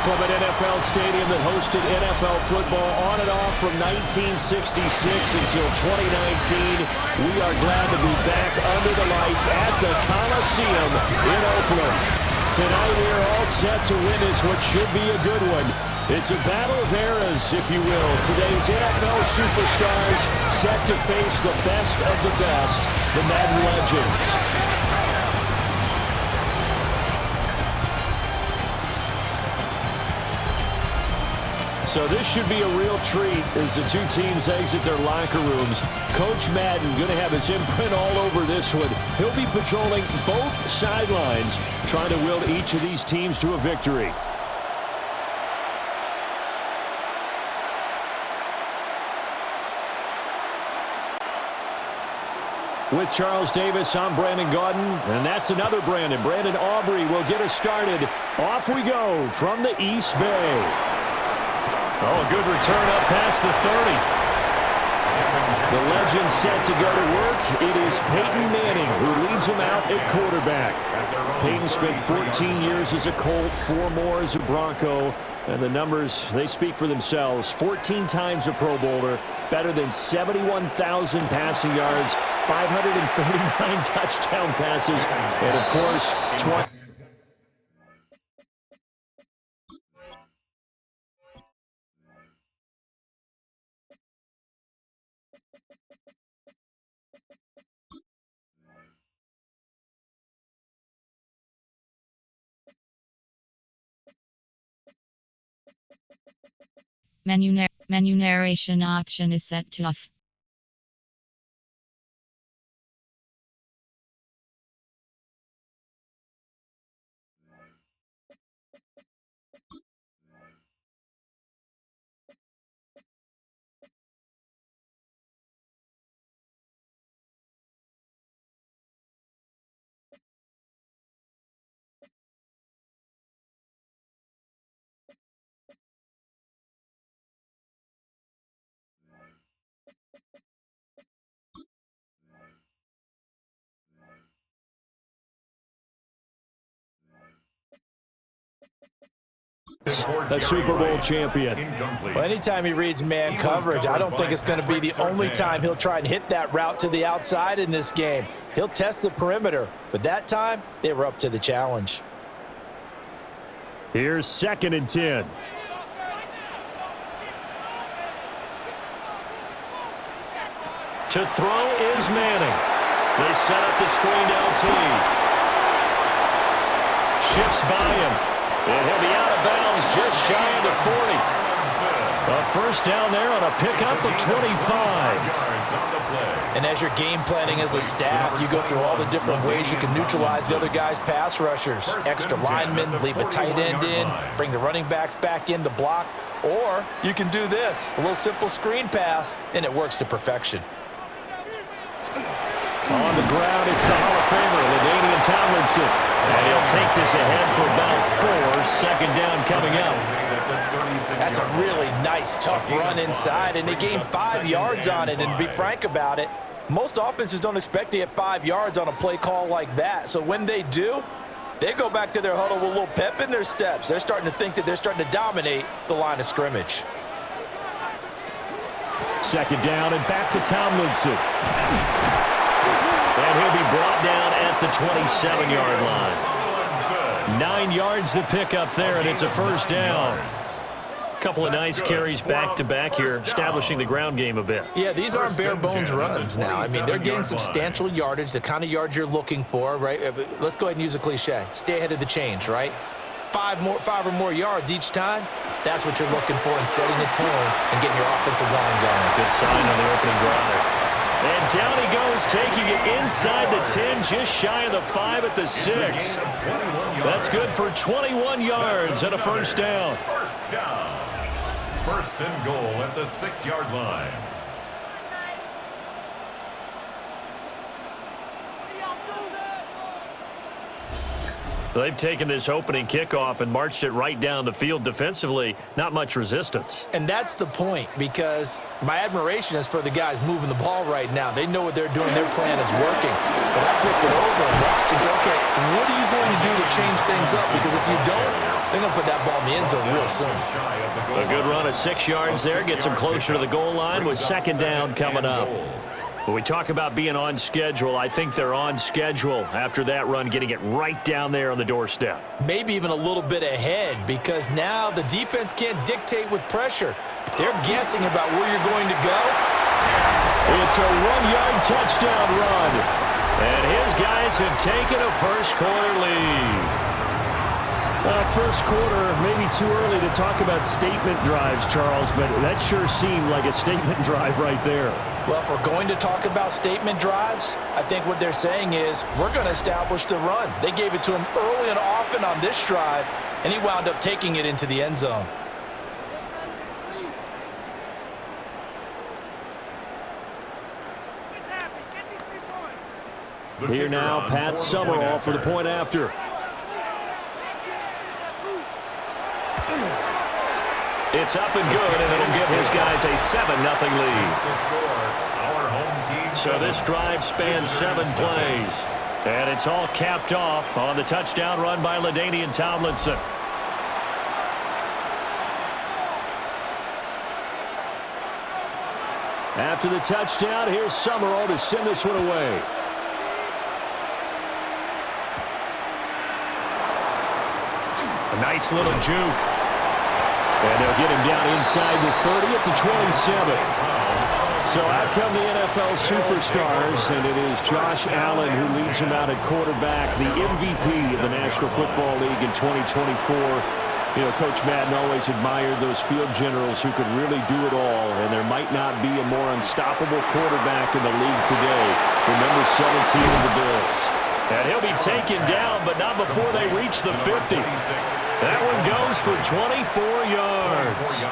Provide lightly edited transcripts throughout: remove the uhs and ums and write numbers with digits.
from an NFL stadium that hosted NFL football on and off from 1966 until 2019. We are glad to be back under the lights at the Coliseum in Oakland. Tonight we are all set to witness what should be a good one. It's a battle of eras, if you will. Today's NFL superstars set to face the best of the best, the Madden legends. So this should be a real treat as the two teams exit their locker rooms. Coach Madden going to have his imprint all over this one. He'll be patrolling both sidelines, trying to will each of these teams to a victory. With Charles Davis, I'm Brandon Gaudin, and that's another Brandon. Brandon Aubrey will get us started. Off we go from the East Bay. Oh, a good return up past the 30. The legend set to go to work. It is Peyton Manning who leads him out at quarterback. Peyton spent 14 years as a Colt, 4 more as a Bronco. And the numbers, they speak for themselves. 14 times a Pro Bowler, better than 71,000 passing yards, 549 touchdown passes, and of course, 20. Menu narration option is set to off. A Super Bowl champion. Well, anytime he reads man coverage, I don't think it's going to be the only time he'll try and hit that route to the outside in this game. He'll test the perimeter, but that time, they were up to the challenge. Here's 2nd and 10. To throw is Manning. They set up the screened LT. Shifts by him. And he'll be out of bounds just shy of the 40. A first down there on a pickup of 25. And as you're game planning as a staff, you go through all the different ways you can neutralize the other guy's pass rushers. Extra linemen, leave a tight end in, bring the running backs back in to block. Or you can do this, a little simple screen pass, and it works to perfection. On the ground, it's the Hall of Famer, LaDainian Tomlinson. And he'll take this ahead for about 4. Second down coming up. That's a really nice, tough run inside, and they gained 5 yards on it. And to be frank about it, most offenses don't expect to get 5 yards on a play call like that. So when they do, they go back to their huddle with a little pep in their steps. They're starting to think that they're starting to dominate the line of scrimmage. Second down and back to Tomlinson. And he'll be brought down at the 27-yard line. 9 yards to pick up there, and it's a first down. Couple of nice carries back-to-back here, establishing the ground game a bit. Yeah, these aren't bare-bones runs now. I mean, they're getting substantial yardage, the kind of yards you're looking for, right? Let's go ahead and use a cliche. Stay ahead of the change, right? 5 or more yards each time, that's what you're looking for in setting the tone and getting your offensive line going. Good sign on the opening drive. And down he goes, taking it inside the 10, just shy of the 5 at the 6. That's good for 21 yards and a first down. First and goal at the 6-yard line. They've taken this opening kickoff and marched it right down the field defensively. Not much resistance. And that's the point, because my admiration is for the guys moving the ball right now. They know what they're doing. Their plan is working. But I flipped it over and watched and said, okay, what are you going to do to change things up? Because if you don't, they're going to put that ball in the end zone real soon. A good run of 6 yards there. Gets them closer to the goal line with second down coming up. When we talk about being on schedule, I think they're on schedule after that run, getting it right down there on the doorstep. Maybe even a little bit ahead, because now the defense can't dictate with pressure. They're guessing about where you're going to go. It's a 1-yard touchdown run. And his guys have taken a first-quarter lead. First quarter, maybe too early to talk about statement drives, Charles, but that sure seemed like a statement drive right there. Well, if we're going to talk about statement drives, I think what they're saying is we're going to establish the run. They gave it to him early and often on this drive, and he wound up taking it into the end zone. Here now, Pat Summerall for the point after. It's up and good, and it'll give his guys a 7-0 lead. So this drive spans 7 plays. And it's all capped off on the touchdown run by LaDainian Tomlinson. After the touchdown, here's Summerall to send this one away. A nice little juke. And they'll get him down inside the 30 at the 27. So out come the NFL superstars, and it is Josh Allen who leads him out at quarterback, the MVP of the National Football League in 2024. You know, Coach Madden always admired those field generals who could really do it all, and there might not be a more unstoppable quarterback in the league today than number 17 of the Bills. And he'll be taken down, but not before they reach the 50. That one goes for 24 yards.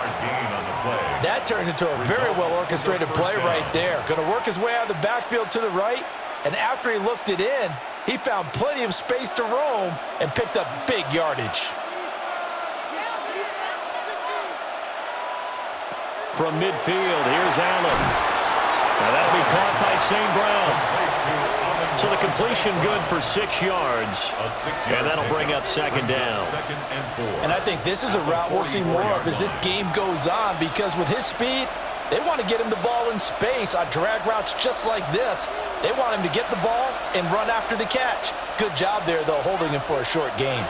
That turned into a very well-orchestrated play right there. Going to work his way out of the backfield to the right, and after he looked it in, he found plenty of space to roam and picked up big yardage. From midfield, here's Allen. Now that'll be caught by St. Brown. So the completion good for 6 yards, and that'll bring up second down. And I think this is a route we'll see more of as this game goes on, because with his speed, they want to get him the ball in space on drag routes just like this. They want him to get the ball and run after the catch. Good job there, though, holding him for a short gain.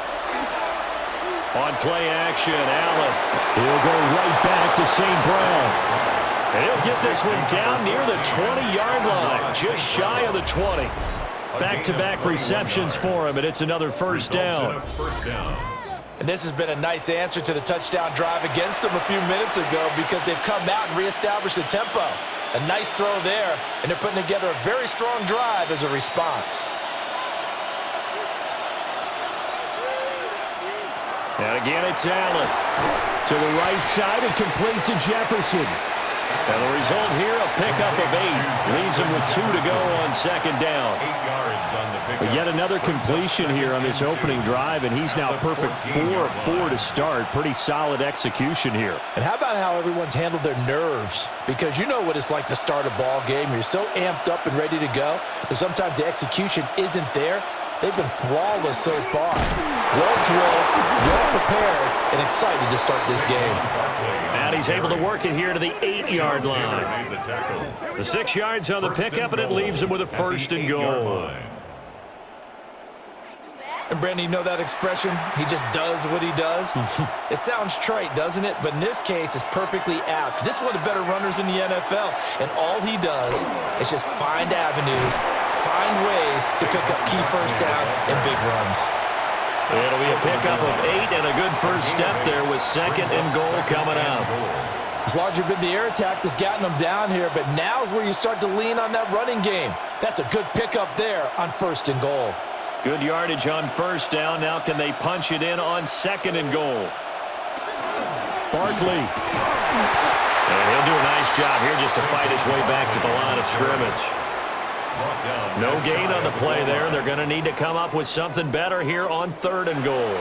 On play action, Allen. He'll go right back to St. Brown. And he'll get this one down near the 20-yard line, just shy of the 20. Back-to-back receptions for him, and it's another first down. And this has been a nice answer to the touchdown drive against them a few minutes ago, because they've come out and reestablished the tempo. A nice throw there, and they're putting together a very strong drive as a response. And again, it's Allen. To the right side and complete to Jefferson. And the result here, a pickup of 8. Leaves him with 2 to go on second down. But yet another completion here on this opening drive, and he's now perfect 4 of 4 to start. Pretty solid execution here. And how about how everyone's handled their nerves? Because you know what it's like to start a ball game. You're so amped up and ready to go, but sometimes the execution isn't there. They've been flawless so far. Well-drilled, well-prepared, and excited to start this game. And he's able to work it here to the 8-yard line. The 6 yards on the pickup, and it leaves him with a first and goal. And Brandon, you know that expression? He just does what he does? It sounds trite, doesn't it? But in this case, it's perfectly apt. This is one of the better runners in the NFL, and all he does is just find avenues, find ways to pick up key first downs and big runs. It'll be a pickup of 8 and a good first step there with second and goal coming up. It's largely been the air attack that's gotten them down here, but now is where you start to lean on that running game. That's a good pickup there on first and goal. Good yardage on first down. Now can they punch it in on second and goal? Barkley. And he'll do a nice job here just to fight his way back to the line of scrimmage. No gain on the play there. They're going to need to come up with something better here on 3rd and goal.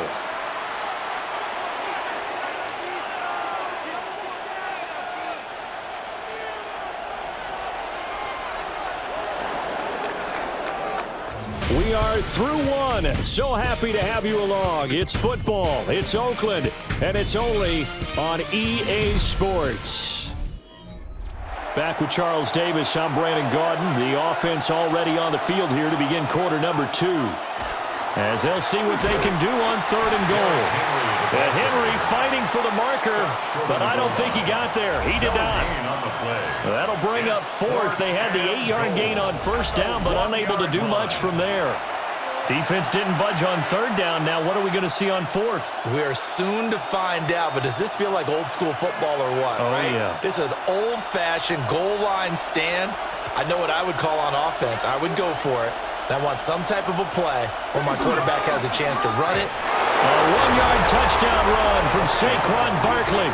We are through one. So happy to have you along. It's football, it's Oakland, and it's only on EA Sports. Back with Charles Davis, I'm Brandon Gaudin. The offense already on the field here to begin quarter number 2. As they'll see what they can do on 3rd and goal. And Henry fighting for the marker, but I don't think he got there. He did not. That'll bring up 4th. They had the 8-yard gain on 1st down, but unable to do much from there. Defense didn't budge on 3rd down. Now what are we going to see on 4th? We are soon to find out, but does this feel like old school football or what? Oh, right? yeah. This is an old-fashioned goal line stand. I know what I would call on offense. I would go for it. I want some type of a play where my quarterback has a chance to run it. A 1-yard touchdown run from Saquon Barkley.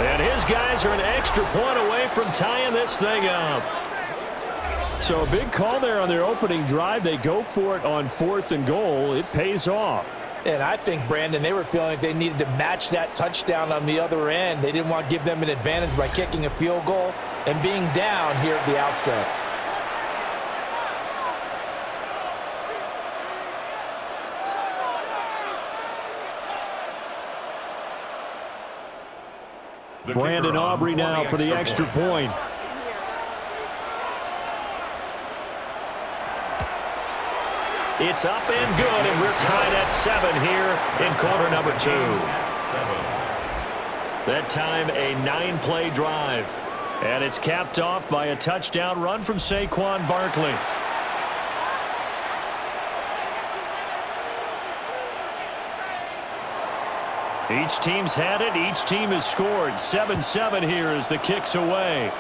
And his guys are an extra point away from tying this thing up. So a big call there on their opening drive. They go for it on 4th and goal. It pays off. And I think, Brandon, they were feeling like they needed to match that touchdown on the other end. They didn't want to give them an advantage by kicking a field goal and being down here at the outset. Brandon Aubrey now for the extra point. It's up and good, and we're tied at 7 here in quarter number 2. That time a 9-play drive. And it's capped off by a touchdown run from Saquon Barkley. Each team's had it. Each team has scored. 7-7 here as the kick's away.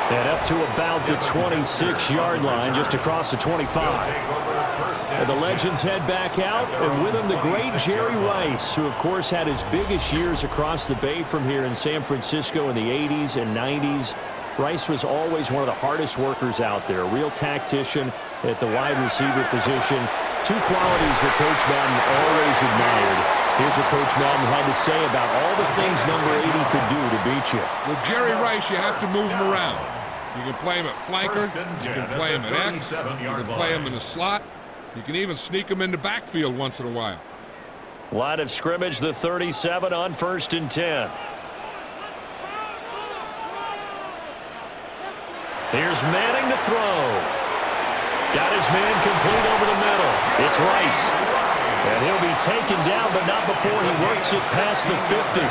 And up to about the 26-yard line, just across the 25. And the Legends head back out, and with them the great Jerry Rice, who of course had his biggest years across the bay from here in San Francisco in the 80s and 90s. Rice was always one of the hardest workers out there, a real tactician at the wide receiver position. 2 qualities that Coach Madden always admired. Here's what Coach Madden had to say about all the things number 80 could do to beat you. With Jerry Rice, you have to move him around. You can play him at flanker, you can play him at X, you can play him in the slot, you can even sneak him into backfield once in a while. Line of scrimmage, the 37 on 1st and 10. Here's Manning to throw. Got his man complete over the middle. It's Rice. And he'll be taken down, but not before he works it past the 50.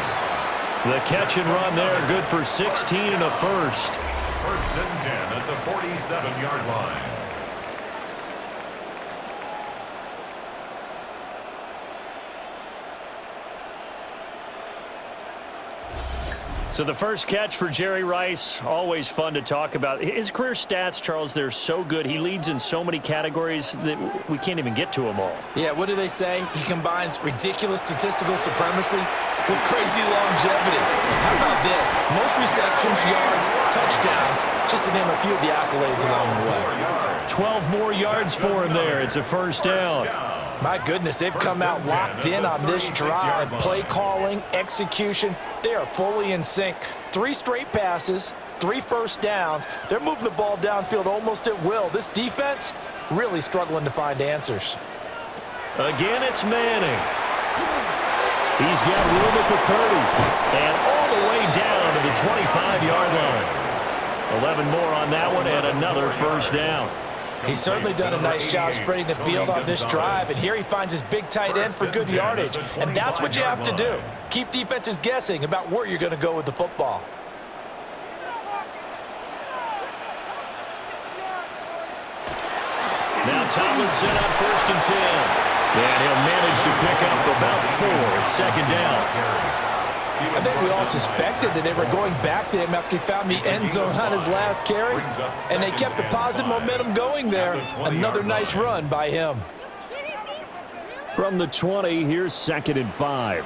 The catch and run there, good for 16 and a first. 1st and 10 at the 47-yard line. So the first catch for Jerry Rice, always fun to talk about. His career stats, Charles, they're so good. He leads in so many categories that we can't even get to them all. Yeah, what do they say? He combines ridiculous statistical supremacy with crazy longevity. How about this? Most receptions, yards, touchdowns, just to name a few of the accolades along the way. 12 more yards for him there. It's a first down. My goodness, they've come out locked in on this drive. Play calling, execution, they are fully in sync. 3 straight passes, 3 first downs. They're moving the ball downfield almost at will. This defense really struggling to find answers. Again, it's Manning. He's got room at the 30 and all the way down to the 25-yard line. 11 more on that one and another first down. He's certainly done a nice job spreading the field on this drive, and here he finds his big tight end for good yardage. And that's what you have to do. Keep defenses guessing about where you're going to go with the football. Now Tomlinson on 1st and 10. And he'll manage to pick up about 4 at 2nd down. I think we all suspected that they were going back to him after he found the end zone on his last carry, and they kept the positive momentum going there. Another nice run by him. From the 20, here's 2nd and 5.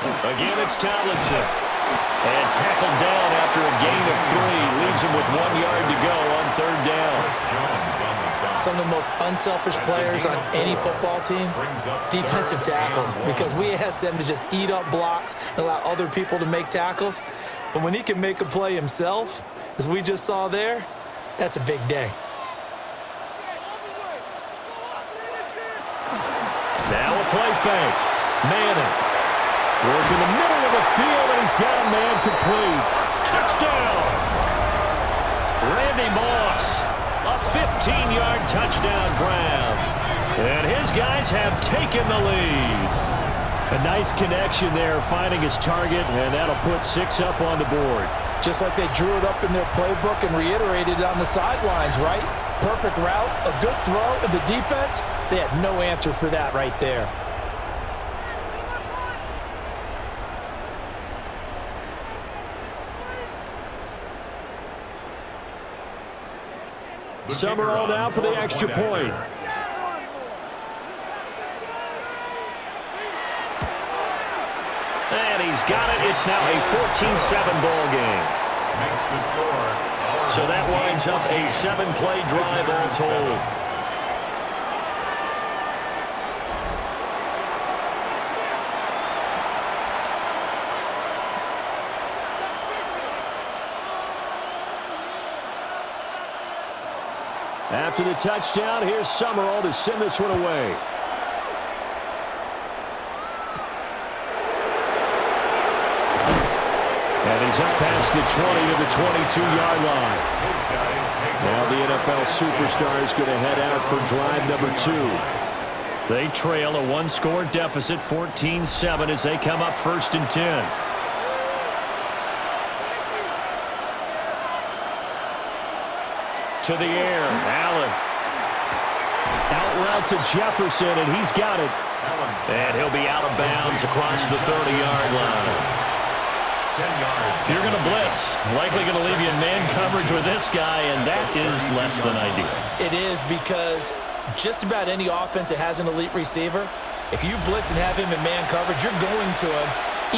Again, it's Tomlinson. And tackled down after a gain of 3. Leaves him with 1 yard to go on 3rd down. Some of the most unselfish players on any football team, defensive tackles, because we ask them to just eat up blocks and allow other people to make tackles. But when he can make a play himself, as we just saw there, that's a big day. Now a play fake. Manning. Working the middle of the field, and he's got a man complete. Touchdown! Randy Moss. A 15-yard touchdown grab. And his guys have taken the lead. A nice connection there, finding his target, and that'll put 6 up on the board. Just like they drew it up in their playbook and reiterated it on the sidelines, right? Perfect route, a good throw, and the defense, they had no answer for that right there. Summerall now for the extra point. And he's got it. It's now a 14-7 ball game. Makes the score. So that winds up a 7-play drive all told. After the touchdown, here's Summerall to send this one away. And he's up past the 20 to the 22-yard line. Now the NFL superstar is going to head out for drive number 2. They trail a 1-score deficit, 14-7, as they come up 1st and 10. To the air, Allen. Out route to Jefferson, and he's got it. And he'll be out of bounds across the 30-yard line. If you're going to blitz, likely going to leave you in man coverage with this guy, and that is less than ideal. It is, because just about any offense that has an elite receiver, if you blitz and have him in man coverage, you're going to him,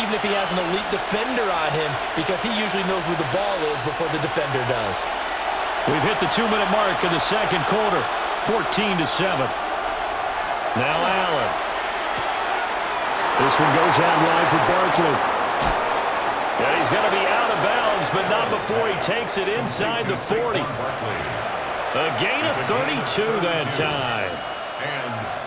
even if he has an elite defender on him, because he usually knows where the ball is before the defender does. We've hit the 2-minute mark of the second quarter, 14-7. Now Allen. This one goes out wide for Barkley. And he's going to be out of bounds, but not before he takes it inside the 40. A gain of 32 that time.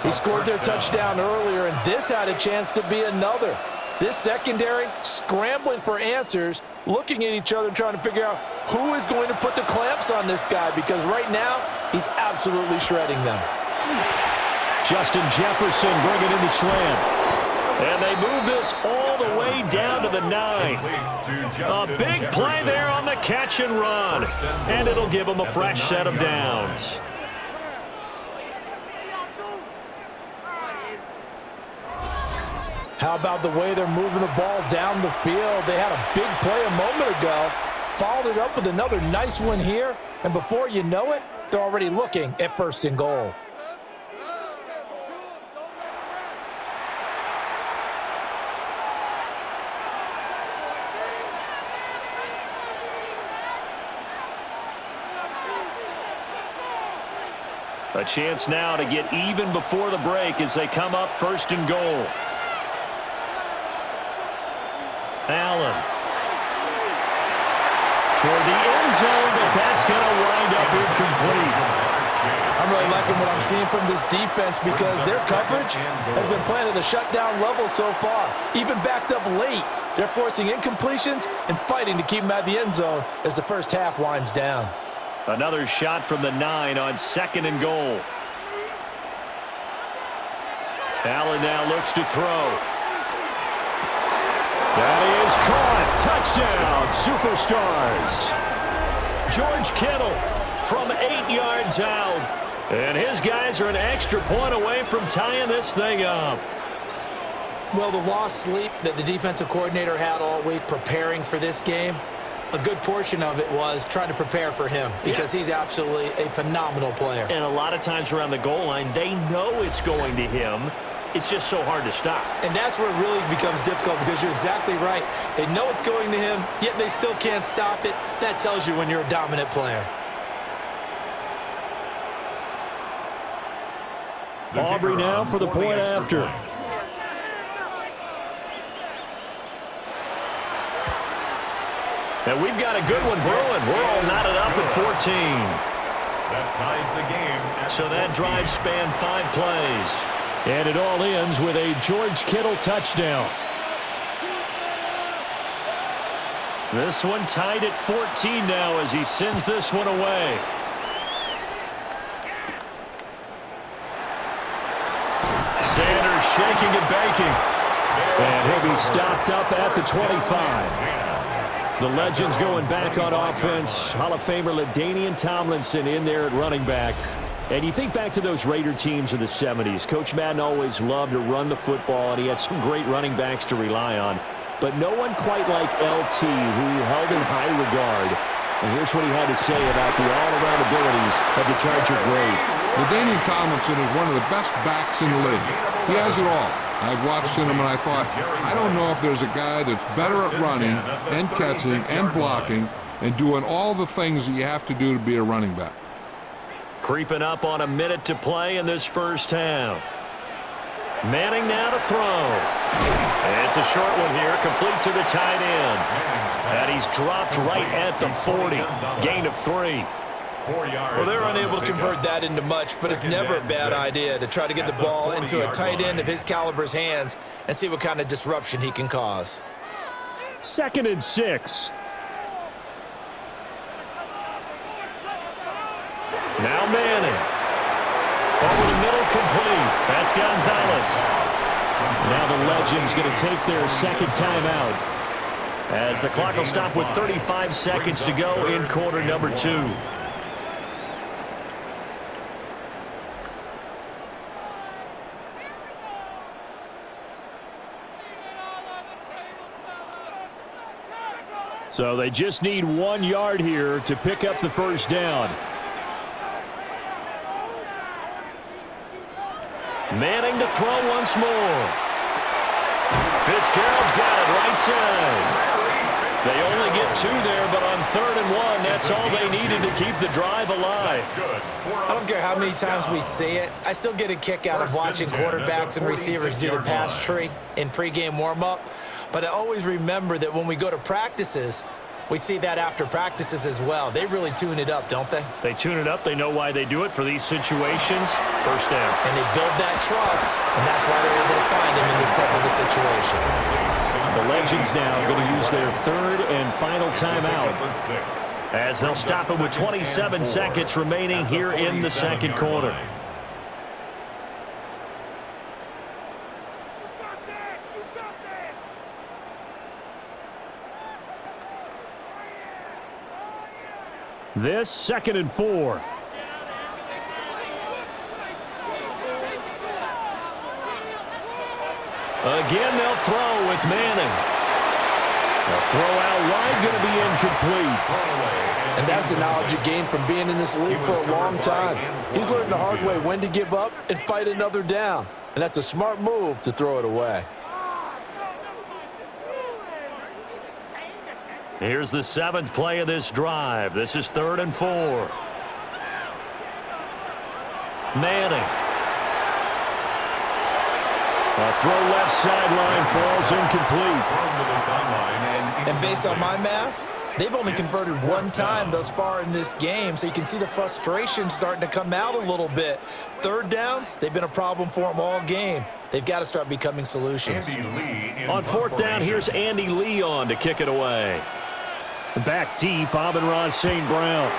He scored their touchdown earlier, and this had a chance to be another. This secondary scrambling for answers, looking at each other, trying to figure out who is going to put the clamps on this guy, because right now he's absolutely shredding them. Justin Jefferson bringing in the slant. And they move this all the way down to the 9. A big play there on the catch and run. And it'll give them a fresh set of downs. How about the way they're moving the ball down the field? They had a big play a moment ago, followed it up with another nice one here, and before you know it, they're already looking at 1st and goal. A chance now to get even before the break as they come up 1st and goal. Allen. Toward the end zone, but that's going to wind up incomplete. I'm really liking what I'm seeing from this defense, because their coverage has been playing at a shutdown level so far. Even backed up late, they're forcing incompletions and fighting to keep them out of the end zone as the first half winds down. Another shot from the 9 on 2nd and goal. Allen now looks to throw. That is caught. Touchdown, Superstars. George Kittle from 8 yards out. And his guys are an extra point away from tying this thing up. Well, the lost sleep that the defensive coordinator had all week preparing for this game, a good portion of it was trying to prepare for him, because he's absolutely a phenomenal player. And a lot of times around the goal line, they know it's going to him. it's just so hard to stop. And that's where it really becomes difficult because you're exactly right. They know it's going to him, yet they still can't stop it. That tells you when you're a dominant player. Aubrey now for the point after. And we've got a good one brewing. We're all knotted up at 14. That ties the game. So that drive spanned 5 plays. And it all ends with a George Kittle touchdown. This one tied at 14 now as he sends this one away. Sanders shaking and baking. And he'll be stopped up at the 25. The legends going back on offense. Hall of Famer LaDainian Tomlinson in there at running back. And you think back to those Raider teams of the 70s. Coach Madden always loved to run the football, and he had some great running backs to rely on. But no one quite like LT, who held in high regard. And here's what he had to say about the all-around abilities of the Charger great. LaDainian Tomlinson is one of the best backs in the league. He has it all. I've watched him and I thought, I don't know if there's a guy that's better at running and catching and blocking and doing all the things that you have to do to be a running back. Creeping up on a minute to play in this first half. Manning now to throw. It's a short one here, complete to the tight end. And he's dropped right at the 40. Gain of 3. Well, they're unable to convert that into much, but it's never a bad idea to try to get the ball into a tight end of his caliber's hands and see what kind of disruption he can cause. 2nd and 6. Now Manning. Over the middle, complete. That's Gonzalez. Now the Legends going to take their second timeout as the clock will stop with 35 seconds to go in quarter number 2. So they just need 1 yard here to pick up the first down. Manning to throw once more. Fitzgerald's got it right side. They only get 2 there, but on 3rd and 1, that's all they needed to keep the drive alive. I don't care how many times we see it. I still get a kick out of watching quarterbacks and receivers do the pass tree in pregame warm-up. But I always remember that when we go to practices, we see that after practices as well. They really tune it up, don't they? They tune it up. They know why they do it for these situations. First down. And they build that trust, and that's why they're able to find him in this type of a situation. The Legends now going to use their 3rd and final timeout as they'll stop it with 27 seconds remaining here in the second quarter. This 2nd and 4. Again, they'll throw with Manning. The throw out wide going to be incomplete. And that's the knowledge you gain from being in this league for a long time. He's learned the hard way when to give up and fight another down. And that's a smart move to throw it away. Here's the 7th play of this drive. This is 3rd and 4. Manning. A throw left sideline falls incomplete. And based on my math, they've only converted 1 time thus far in this game, so you can see the frustration starting to come out a little bit. 3rd downs, they've been a problem for them all game. They've got to start becoming solutions. On 4th down, here's Andy Lee on to kick it away. Back deep, Amon-Ra St. Brown.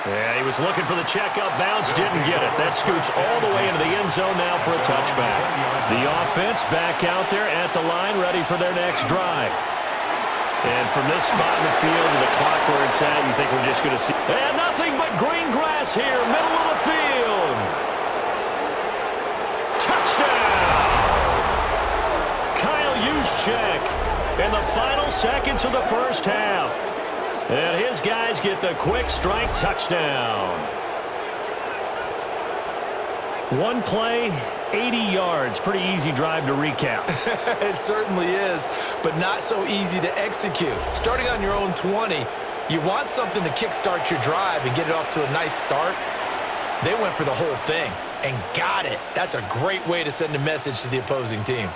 Yeah, he was looking for the checkup bounce, didn't get it. That scoots all the way into the end zone now for a touchback. The offense back out there at the line, ready for their next drive. And from this spot in the field to the clock where it's at, you think we're just going to see... And nothing but green grass here, middle of the field. Touchdown! Kyle Juszczyk in the final seconds of the first half. And his guys get the quick strike touchdown. One play, 80 yards. Pretty easy drive to recap. It certainly is, but not so easy to execute. Starting on your own 20, you want something to kickstart your drive and get it off to a nice start. They went for the whole thing and got it. That's a great way to send a message to the opposing team.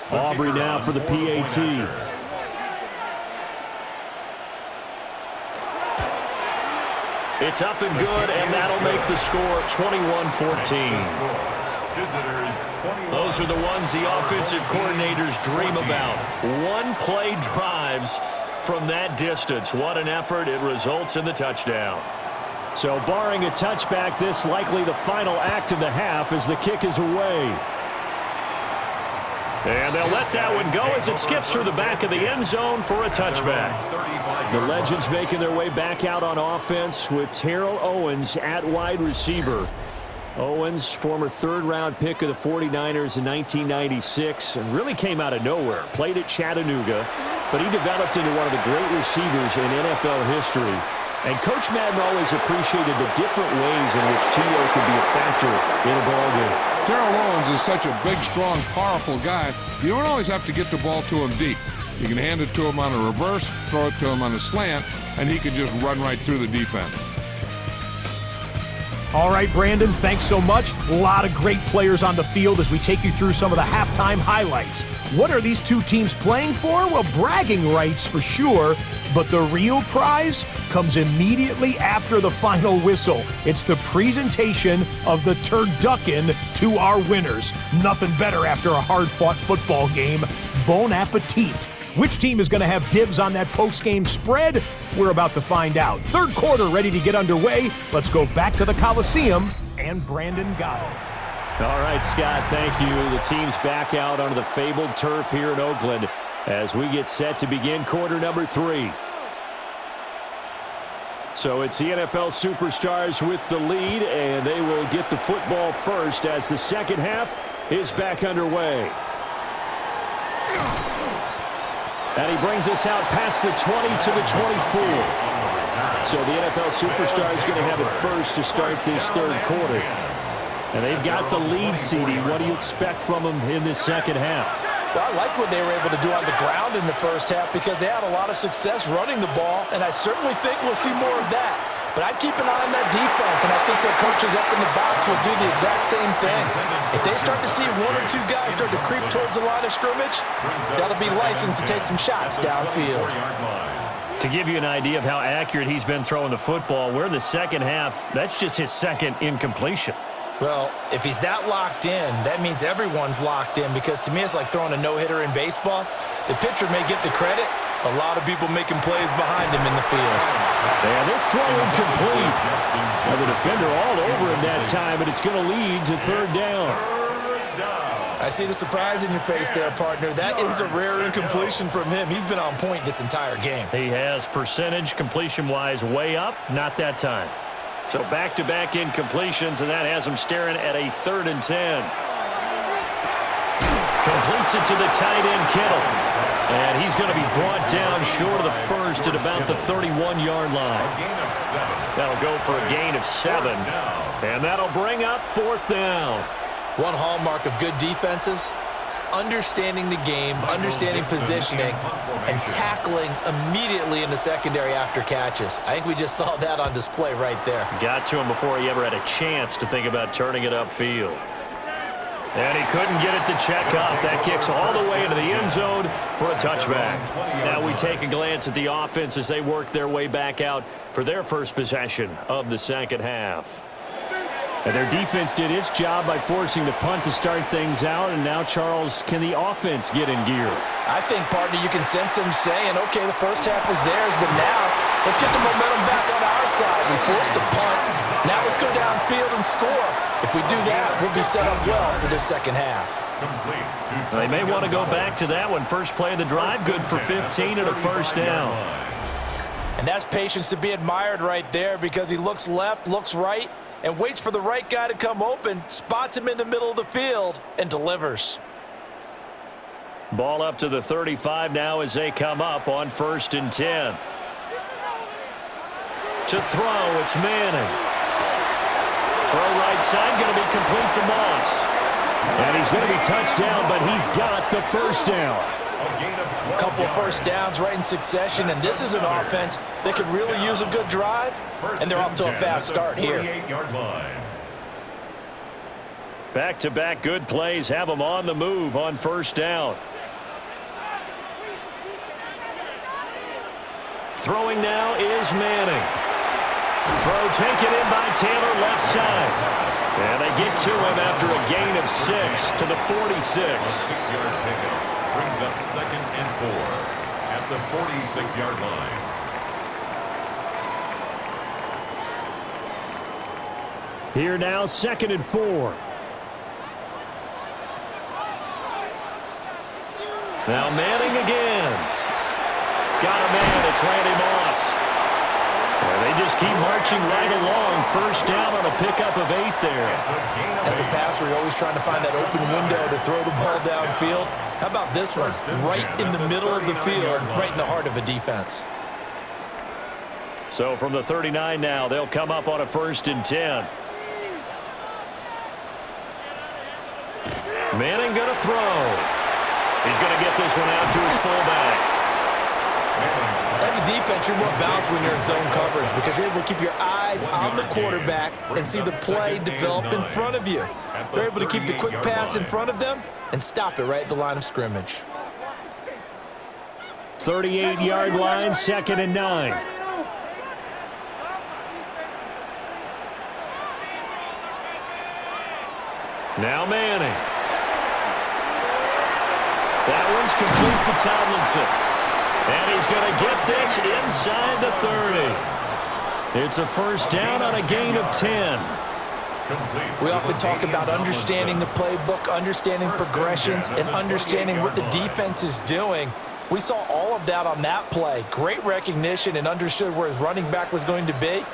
Aubrey now for the PAT. It's up and good, and that'll make the score 21-14. Those are the ones the offensive coordinators dream about. One-play drives from that distance. What an effort. It results in the touchdown. So barring a touchback, this likely the final act of the half as the kick is away. And they'll let that one go as it skips through the back of the end zone for a touchback. The Legends making their way back out on offense with Terrell Owens at wide receiver. Owens, former third-round pick of the 49ers in 1996, and really came out of nowhere. Played at Chattanooga, but he developed into one of the great receivers in NFL history. And Coach Madden always appreciated the different ways in which T.O. could be a factor in a ballgame. Terrell Owens is such a big, strong, powerful guy, you don't always have to get the ball to him deep. You can hand it to him on a reverse, throw it to him on a slant, and he can just run right through the defense. All right, Brandon, thanks so much. A lot of great players on the field as we take you through some of the halftime highlights. What are these two teams playing for? Well, bragging rights for sure, but the real prize comes immediately after the final whistle. It's the presentation of the turducken to our winners. Nothing better after a hard-fought football game. Bon appetit. Which team is going to have dibs on that post-game spread? We're about to find out. Third quarter ready to get underway. Let's go back to the Coliseum and Brandon Gatto. All right, Scott, thank you. The team's back out onto the fabled turf here in Oakland as we get set to begin quarter number 3. So it's the NFL Superstars with the lead, and they will get the football first as the second half is back underway. And he brings us out past the 20 to the 24. So the NFL Superstar is going to have it first to start this third quarter. And they've got the lead, CD. What do you expect from them in this second half? Well, I like what they were able to do on the ground in the first half because they had a lot of success running the ball, and I certainly think we'll see more of that. But I'd keep an eye on that defense, and I think their coaches up in the box will do the exact same thing. If they start to see one or two guys start to creep towards the line of scrimmage, that'll be licensed to take some shots downfield. To give you an idea of how accurate he's been throwing the football, we're in the second half. That's just his second incompletion. Well, if he's that locked in, that means everyone's locked in because to me it's like throwing a no-hitter in baseball. The pitcher may get the credit. A lot of people making plays behind him in the field. Yeah, this throw incomplete. Well, the defender all over him that time, but it's going to lead to third down. I see the surprise in your face there, partner. That is a rare incompletion from him. He's been on point this entire game. He has percentage completion-wise way up, not that time. So back-to-back incompletions, and that has him staring at a 3rd and 10. Completes it to the tight end, Kittle. And he's going to be brought down short of the first at about the 31-yard line. That'll go for a gain of 7. And that'll bring up 4th down. One hallmark of good defenses is understanding the game, understanding positioning, and tackling immediately in the secondary after catches. I think we just saw that on display right there. Got to him before he ever had a chance to think about turning it upfield. And he couldn't get it to check up. That kicks all the way into the end zone for a touchback. Now we take a glance at the offense as they work their way back out for their first possession of the second half. And their defense did its job by forcing the punt to start things out. And now, Charles, can the offense get in gear? I think, partner, you can sense them saying, okay, the first half was theirs, but now let's get the momentum back on our side. We forced a punt. Now let's go downfield and score. If we do that, we'll be set up well for this second half. They may want to go back to that one. First play of the drive, good for 15 and a first down. And that's patience to be admired right there because he looks left, looks right, and waits for the right guy to come open, spots him in the middle of the field, and delivers. Ball up to the 35 now as they come up on 1st and 10. To throw, it's Manning. Throw right side, going to be complete to Moss. And he's going to be touched down, but he's got the first down. A couple of first downs right in succession, and this is an offense that could really use a good drive, and they're off to a fast start here. Back-to-back good plays have them on the move on first down. Throwing now is Manning. Throw taken in by Taylor left side. And they get to him after a gain of 6 to the 46. 6-yard pickup brings up 2nd and 4 at the 46-yard line. Here now, 2nd and 4. Now Manning again. Got a man, it's Randy Moss. And they just keep marching right along. First down on a pickup of 8 there. As a passer, you're always trying to find that open window to throw the ball downfield. How about this one? Right in the middle of the field, right in the heart of a defense. So from the 39 now, they'll come up on a 1st and 10. Manning going to throw. He's going to get this one out to his fullback. As a defense, you're more balanced when you're in zone coverage because you're able to keep your eyes on the quarterback and see the play develop in front of you. You're able to keep the quick pass in front of them and stop it right at the line of scrimmage. 38-yard line, 2nd and 9. Now Manning. That one's complete to Tomlinson. And he's going to get this inside the 30. It's a first down on a gain of 10. We often talk about understanding the playbook, understanding progressions, and understanding what the defense is doing. We saw all of that on that play. Great recognition and understood where his running back was going to be.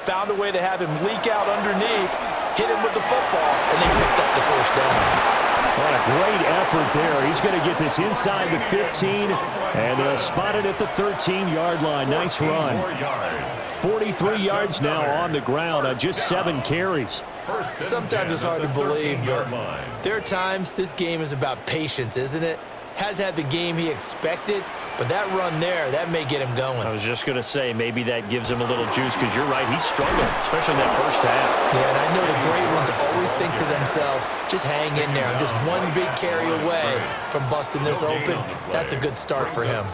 Found a way to have him leak out underneath, hit him with the football, and they picked up the first down. What a great effort there. He's going to get this inside the 15 and spot it at the 13-yard line. Nice run. 43 yards now on the ground on just 7 carries. Sometimes it's hard to believe, but there are times this game is about patience, isn't it? Has had the game he expected, but that run there, that may get him going. I was just going to say, maybe that gives him a little juice because you're right, he's struggling, especially in that first half. Yeah, and I know the great ones always think to themselves, just hang in there. I'm just one big carry away from busting this open. That's a good start for him.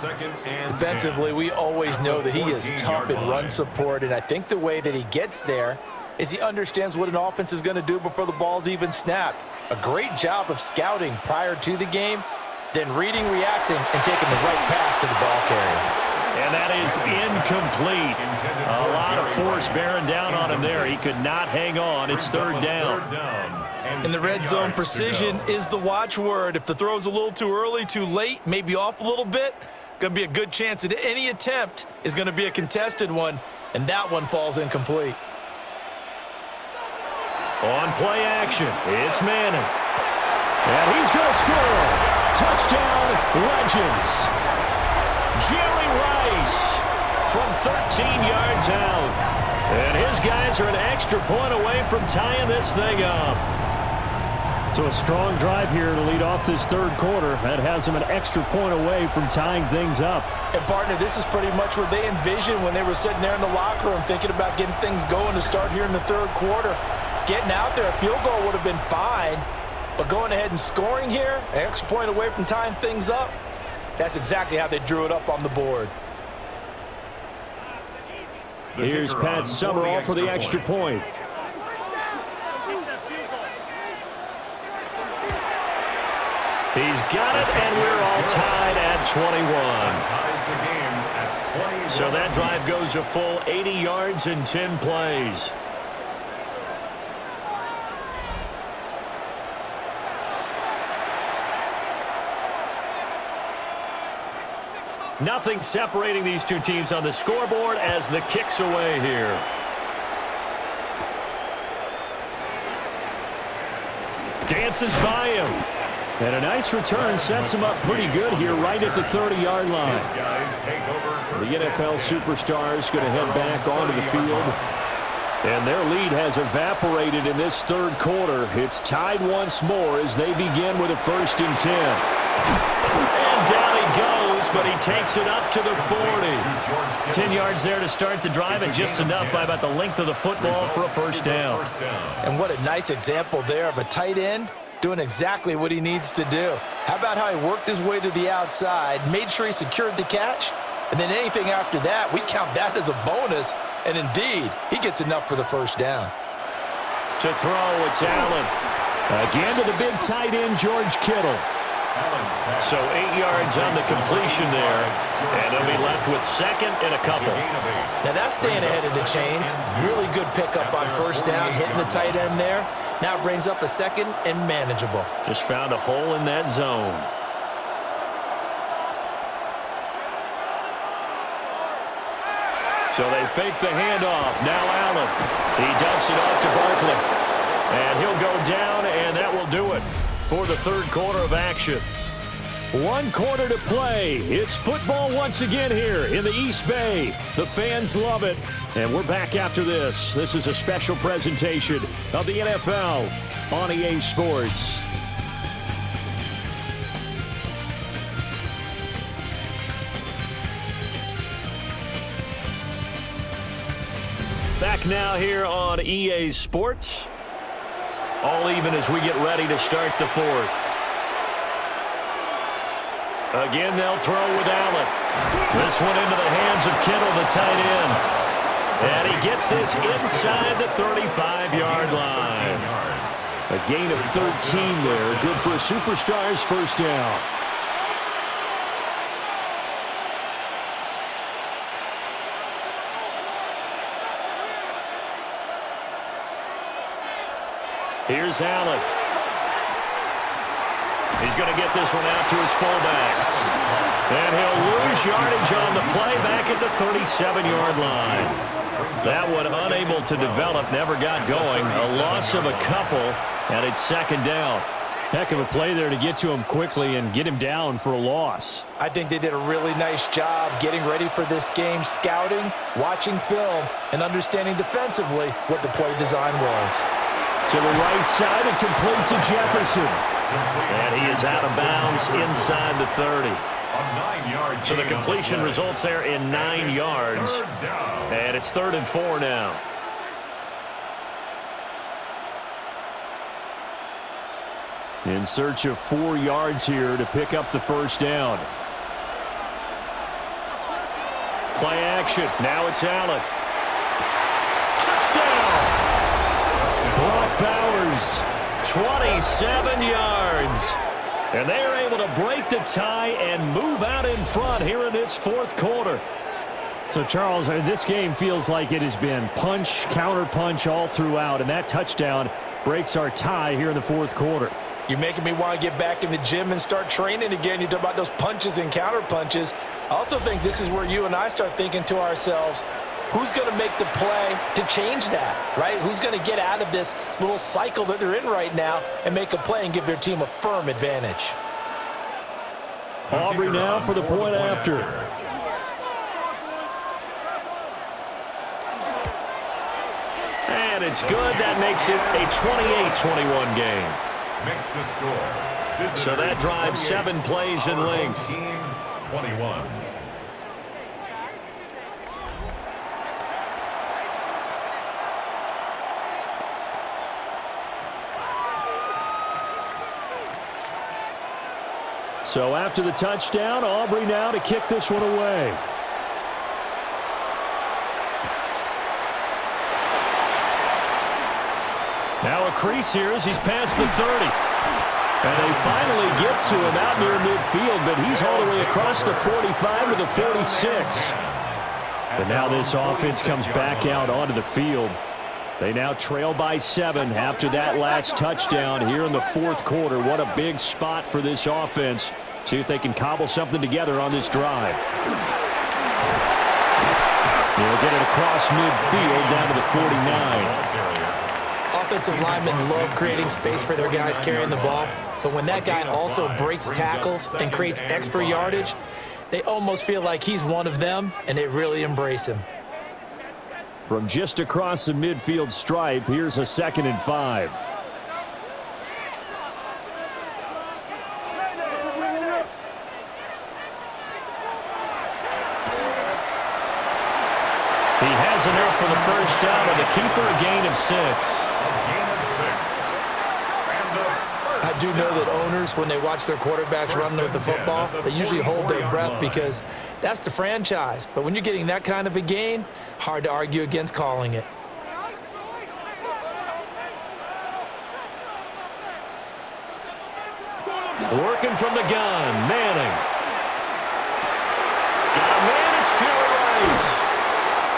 Defensively, we always know that he is tough in run support, and I think the way that he gets there is he understands what an offense is going to do before the ball's even snapped. A great job of scouting prior to the game, then reading, reacting, and taking the right path to the ball carrier. And that is incomplete. A lot of force bearing down on him there. He could not hang on. It's 3rd down. In the red zone, precision is the watchword. If the throw's a little too early, too late, maybe off a little bit, going to be a good chance that any attempt is going to be a contested one, and that one falls incomplete. On play action, it's Manning. And he's going to score. Touchdown, Legends. Jerry Rice from 13 yards out. And his guys are an extra point away from tying this thing up. So a strong drive here to lead off this 3rd quarter. That has them an extra point away from tying things up. And, partner, this is pretty much what they envisioned when they were sitting there in the locker room thinking about getting things going to start here in the 3rd quarter. Getting out there, a field goal would have been fine. But going ahead and scoring here, an extra point away from tying things up, that's exactly how they drew it up on the board. Here's Pat Summerall for the extra point. He's got it, and we're all tied at 21. So that drive goes a full 80 yards and 10 plays. Nothing separating these two teams on the scoreboard as the kick's away here. Dances by him. And a nice return sets him up pretty good here right at the 30-yard line. The NFL superstars going to head back onto the field. And their lead has evaporated in this third quarter. It's tied once more as they begin with a 1st and 10. And down he goes, but he takes it up to the 40. 10 yards there to start the drive, and just enough by about the length of the football for a first down. And what a nice example there of a tight end doing exactly what he needs to do. How about how he worked his way to the outside, made sure he secured the catch, and then anything after that, we count that as a bonus. And indeed, he gets enough for the first down. To throw, it's Allen. Again to the big tight end, George Kittle. So 8 yards on the completion there, and they'll be left with 2nd and a couple. Now that's staying ahead of the chains. Really good pickup on first down, hitting the tight end there. Now brings up a 2nd and manageable. Just found a hole in that zone. So they fake the handoff. Now Allen. He dumps it off to Barkley. And he'll go down, and that will do it for the third quarter of action. 1 quarter to play. It's football once again here in the East Bay. The fans love it. And we're back after this. This is a special presentation of the NFL on EA Sports. Back now here on EA Sports. All even as we get ready to start the 4th. Again, they'll throw with Allen. This one into the hands of Kittle, the tight end. And he gets this inside the 35-yard line. A gain of 13 there. Good for a superstar's first down. Here's Allen. He's going to get this one out to his fullback. And he'll lose yardage on the play back at the 37-yard line. That one unable to develop, never got going. A loss of a couple, and it's 2nd down. Heck of a play there to get to him quickly and get him down for a loss. I think they did a really nice job getting ready for this game, scouting, watching film, and understanding defensively what the play design was. To the right side and complete to Jefferson. And he is out of bounds inside the 30. So the completion results there in 9 yards. And it's 3rd and 4 now. In search of 4 yards here to pick up the first down. Play action. Now it's Allen. Touchdown! Brock Bowers, 27 yards. And they are able to break the tie and move out in front here in this 4th quarter. So, Charles, this game feels like it has been punch, counter punch all throughout. And that touchdown breaks our tie here in the 4th quarter. You're making me want to get back in the gym and start training again. You talk about those punches and counter punches. I also think this is where you and I start thinking to ourselves, who's going to make the play to change that, right? Who's going to get out of this little cycle that they're in right now and make a play and give their team a firm advantage? Aubrey now for the point after. And it's good. That makes it a 28-21 game. Makes the score. So that drives 7 plays in length. 21. So after the touchdown, Aubrey now to kick this one away. Now a crease here as he's past the 30. And they finally get to him out near midfield, but he's all the way across the 45 to the 46. But now this offense comes back out onto the field. They now trail by 7 after that last touchdown here in the 4th quarter. What a big spot for this offense. See if they can cobble something together on this drive. They'll get it across midfield down to the 49. Offensive linemen love creating space for their guys carrying the ball. but when that guy also breaks tackles and creates extra yardage, they almost feel like he's one of them, and they really embrace him. From just across the midfield stripe, here's a 2nd and 5. He has enough for the first down, and the keeper a gain of 6. I do know that owners, when they watch their quarterbacks run with the football, they usually hold their breath because that's the franchise. But when you're getting that kind of a gain, hard to argue against calling it. Working from the gun, Manning. Got a man, it's Jerry Rice.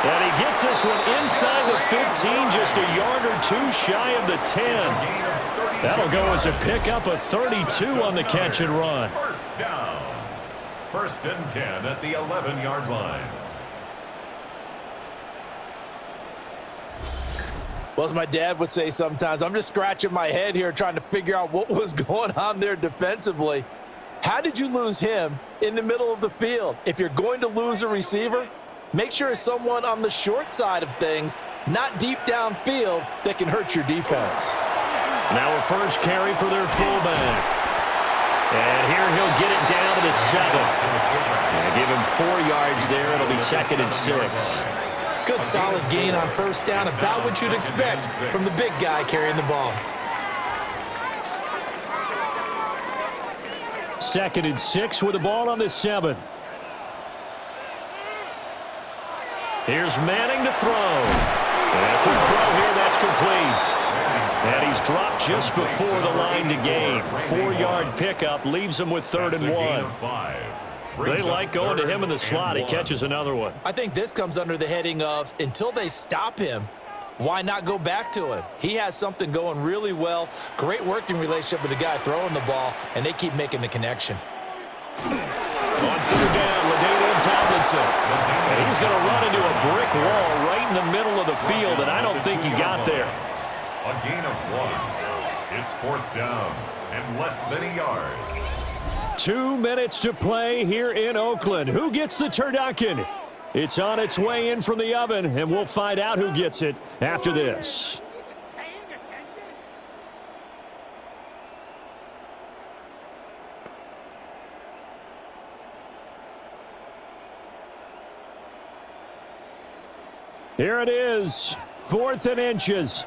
And he gets this one inside the 15, just a yard or two shy of the 10. That'll go as a pickup of 32 on the catch and run. First down. 1st and 10 at the 11-yard line. Well, as my dad would say sometimes, I'm just scratching my head here trying to figure out what was going on there defensively. How did you lose him in the middle of the field? If you're going to lose a receiver, make sure it's someone on the short side of things, not deep downfield, that can hurt your defense. Now a first carry for their fullback. And here he'll get it down to the 7. And give him 4 yards there. It'll be 2nd and 6. Good solid gain on first down, about what you'd expect from the big guy carrying the ball. 2nd and 6 with the ball on the 7. Here's Manning to throw. And a quick throw here, that's complete. And he's dropped just before the line to gain. 4-yard pickup leaves him with 3rd and 1. They like going to him in the slot. He catches another one. I think this comes under the heading of, until they stop him, why not go back to him? He has something going really well. Great working relationship with the guy throwing the ball, and they keep making the connection. On 3rd down, LaDainian Tomlinson. And he's going to run into a brick wall right in the middle of the field, and I don't think he got there. A gain of 1. It's 4th down and less than a yard. 2 minutes to play here in Oakland. Who gets the turducken? It's on its way in from the oven, and we'll find out who gets it after this. Here it is, 4th and inches.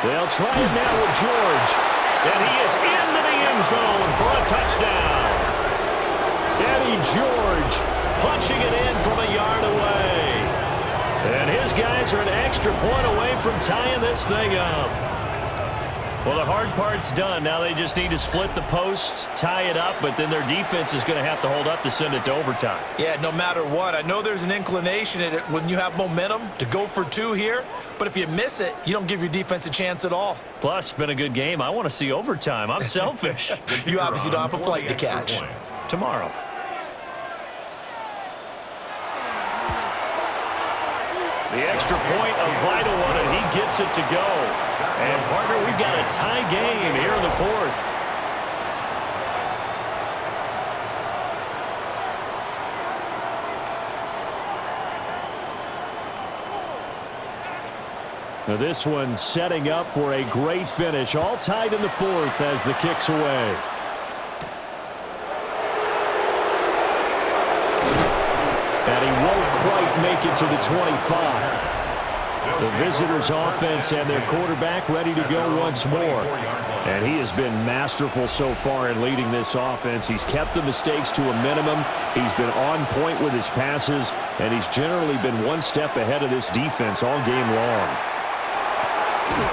They'll try it now with George. And he is into the end zone for a touchdown. Eddie George punching it in from a yard away. And his guys are an extra point away from tying this thing up. Well, the hard part's done. Now they just need to split the posts, tie it up, but then their defense is going to have to hold up to send it to overtime. Yeah, no matter what. I know there's an inclination in it when you have momentum to go for 2 here, but if you miss it, you don't give your defense a chance at all. Plus, it's been a good game. I want to see overtime. I'm selfish. You obviously don't have a flight to catch. Tomorrow. The extra point, a vital one, and he gets it to go. And, partner, we've got a tie game here in the 4th. Now this one setting up for a great finish. All tied in the 4th as the kick's away. And he won't quite make it to the 25. The visitors' offense and their quarterback ready to go once more. And he has been masterful so far in leading this offense. He's kept the mistakes to a minimum. He's been on point with his passes, and he's generally been one step ahead of this defense all game long.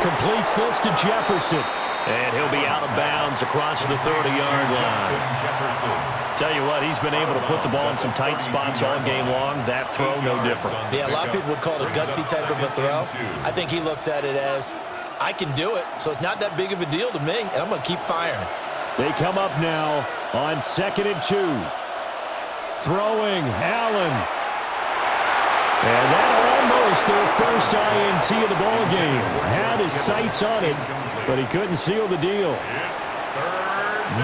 Completes this to Jefferson. And he'll be out of bounds across the 30-yard line. Tell you what, he's been able to put the ball in some tight spots all game long. That throw, no different. Yeah, a lot of people would call it a gutsy type of a throw. I think he looks at it as, I can do it, so it's not that big of a deal to me, and I'm going to keep firing. They come up now on 2nd and 2. Throwing, Allen. And that almost their first INT of the ball game. Had his sights on it, but he couldn't seal the deal.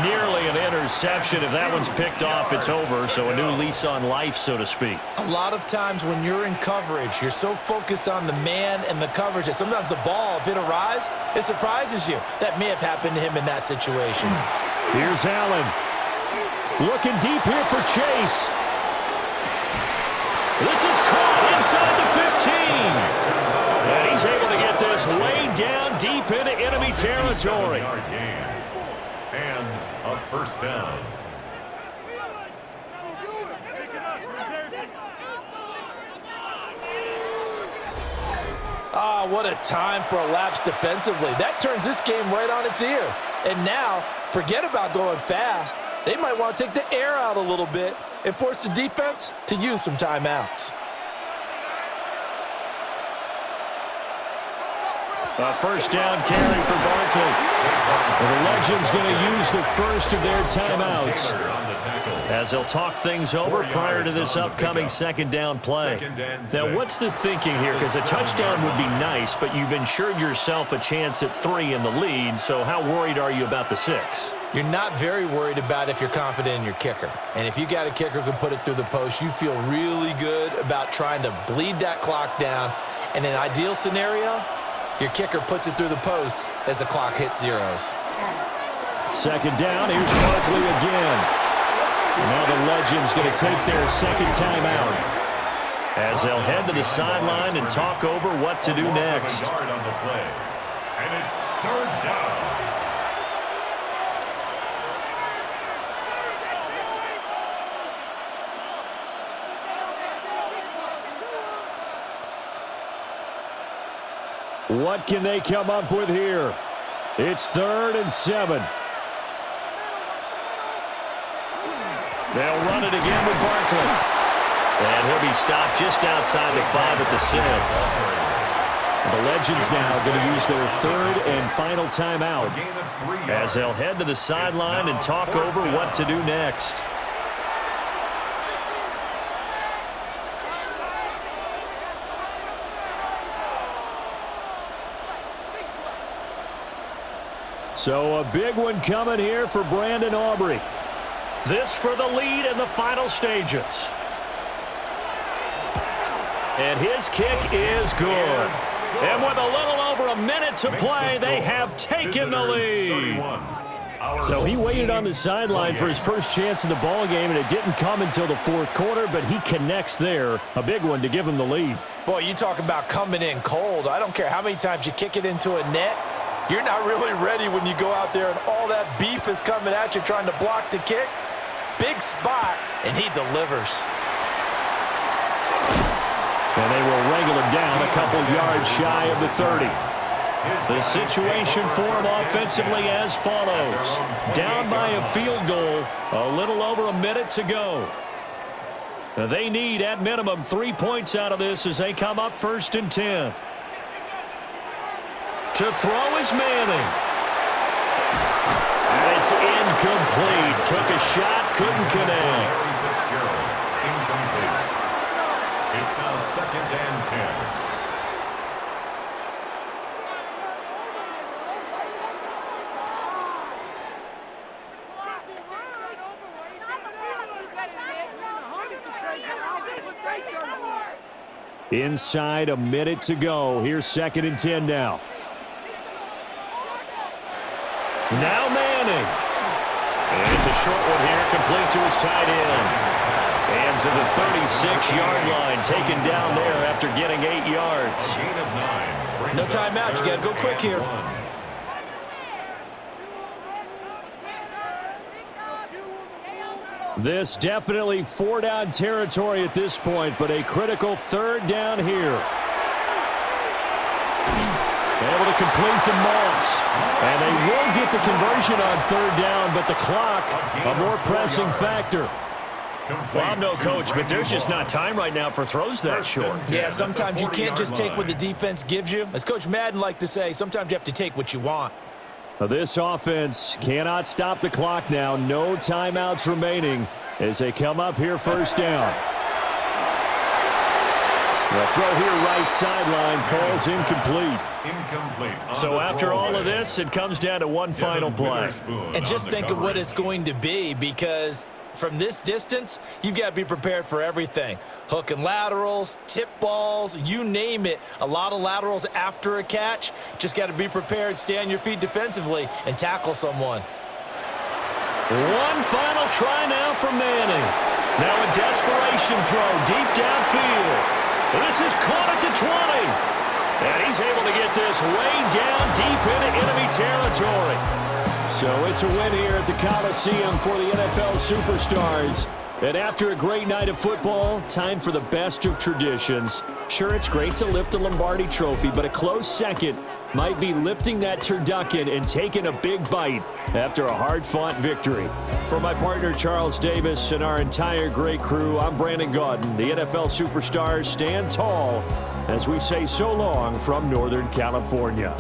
Nearly an interception. If that one's picked off, it's over. So a new lease on life, so to speak. A lot of times when you're in coverage, you're so focused on the man and the coverage that sometimes the ball, if it arrives, it surprises you. That may have happened to him in that situation. Here's Allen. Looking deep here for Chase. This is caught inside the 15. And he's able to get this way down deep into enemy territory. And a first down. Ah, what a time for a lapse defensively. That turns this game right on its ear. And now, forget about going fast. They might want to take the air out a little bit and force the defense to use some timeouts. A first down carry for Barkley. And the Legends going to use the first of their timeouts, as they'll talk things over prior to this upcoming second down play. Now, what's the thinking here? Because a touchdown would be nice, but you've ensured yourself a chance at 3 in the lead, so how worried are you about the 6? You're not very worried about if you're confident in your kicker. And if you got a kicker who can put it through the post, you feel really good about trying to bleed that clock down. In an ideal scenario, your kicker puts it through the post as the clock hits zeros. Second down, here's Barkley again. Now the Legends going to take their second timeout, as they'll head to the sideline and talk over what to do next. And it's third down. What can they come up with here? It's 3rd and 7. They'll run it again with Barkley. And he'll be stopped just outside the 5 at the 6. The Legends now going to use their 3rd and final timeout, as they'll head to the sideline and talk over what to do next. So a big one coming here for Brandon Aubrey. This for the lead in the final stages. And his kick is good. And with a little over a minute to play, they have taken the lead. So he waited on the sideline for his first chance in the ball game, and it didn't come until the 4th quarter, but he connects there. A big one to give him the lead. Boy, you talk about coming in cold. I don't care how many times you kick it into a net. You're not really ready when you go out there and all that beef is coming at you trying to block the kick. Big spot, and he delivers. And they will wrangle him down a couple yards shy of the 30. The situation for him offensively as follows. Down by a field goal, a little over a minute to go. Now they need, at minimum, 3 points out of this as they come up 1st and 10. To throw is Manning. And it's incomplete. Took a shot, couldn't connect. Incomplete. It's now 2nd and 10. Inside a minute to go. Here's 2nd and 10 now. Now Manning. And it's a short one here, complete to his tight end. And to the 36-yard line, taken down there after getting 8 yards. No timeout. You got to go quick here. This definitely 4-down territory at this point, but a critical 3rd down here. Able to complete to Moss. And they will get the conversion on 3rd down, but the clock, a more pressing factor. Well, I'm no coach, but there's just not time right now for throws that short. Yeah, sometimes you can't just take what the defense gives you. As Coach Madden liked to say, sometimes you have to take what you want. Now this offense cannot stop the clock now. No timeouts remaining as they come up here 1st down. The throw here right sideline falls incomplete. So after all of this, it comes down to one final play. And just think of what it's going to be, because from this distance, you've got to be prepared for everything. Hook and laterals, tip balls, you name it. A lot of laterals after a catch. Just got to be prepared, stay on your feet defensively, and tackle someone. One final try now from Manning. Now a desperation throw deep downfield. This is caught at the 20. And he's able to get this way down deep into enemy territory. So it's a win here at the Coliseum for the NFL Superstars. And after a great night of football, time for the best of traditions. Sure, it's great to lift a Lombardi trophy, but a close second might be lifting that turducken and taking a big bite after a hard-fought victory. For my partner Charles Davis and our entire great crew, I'm Brandon Gaudin. The NFL Superstars stand tall as we say so long from Northern California.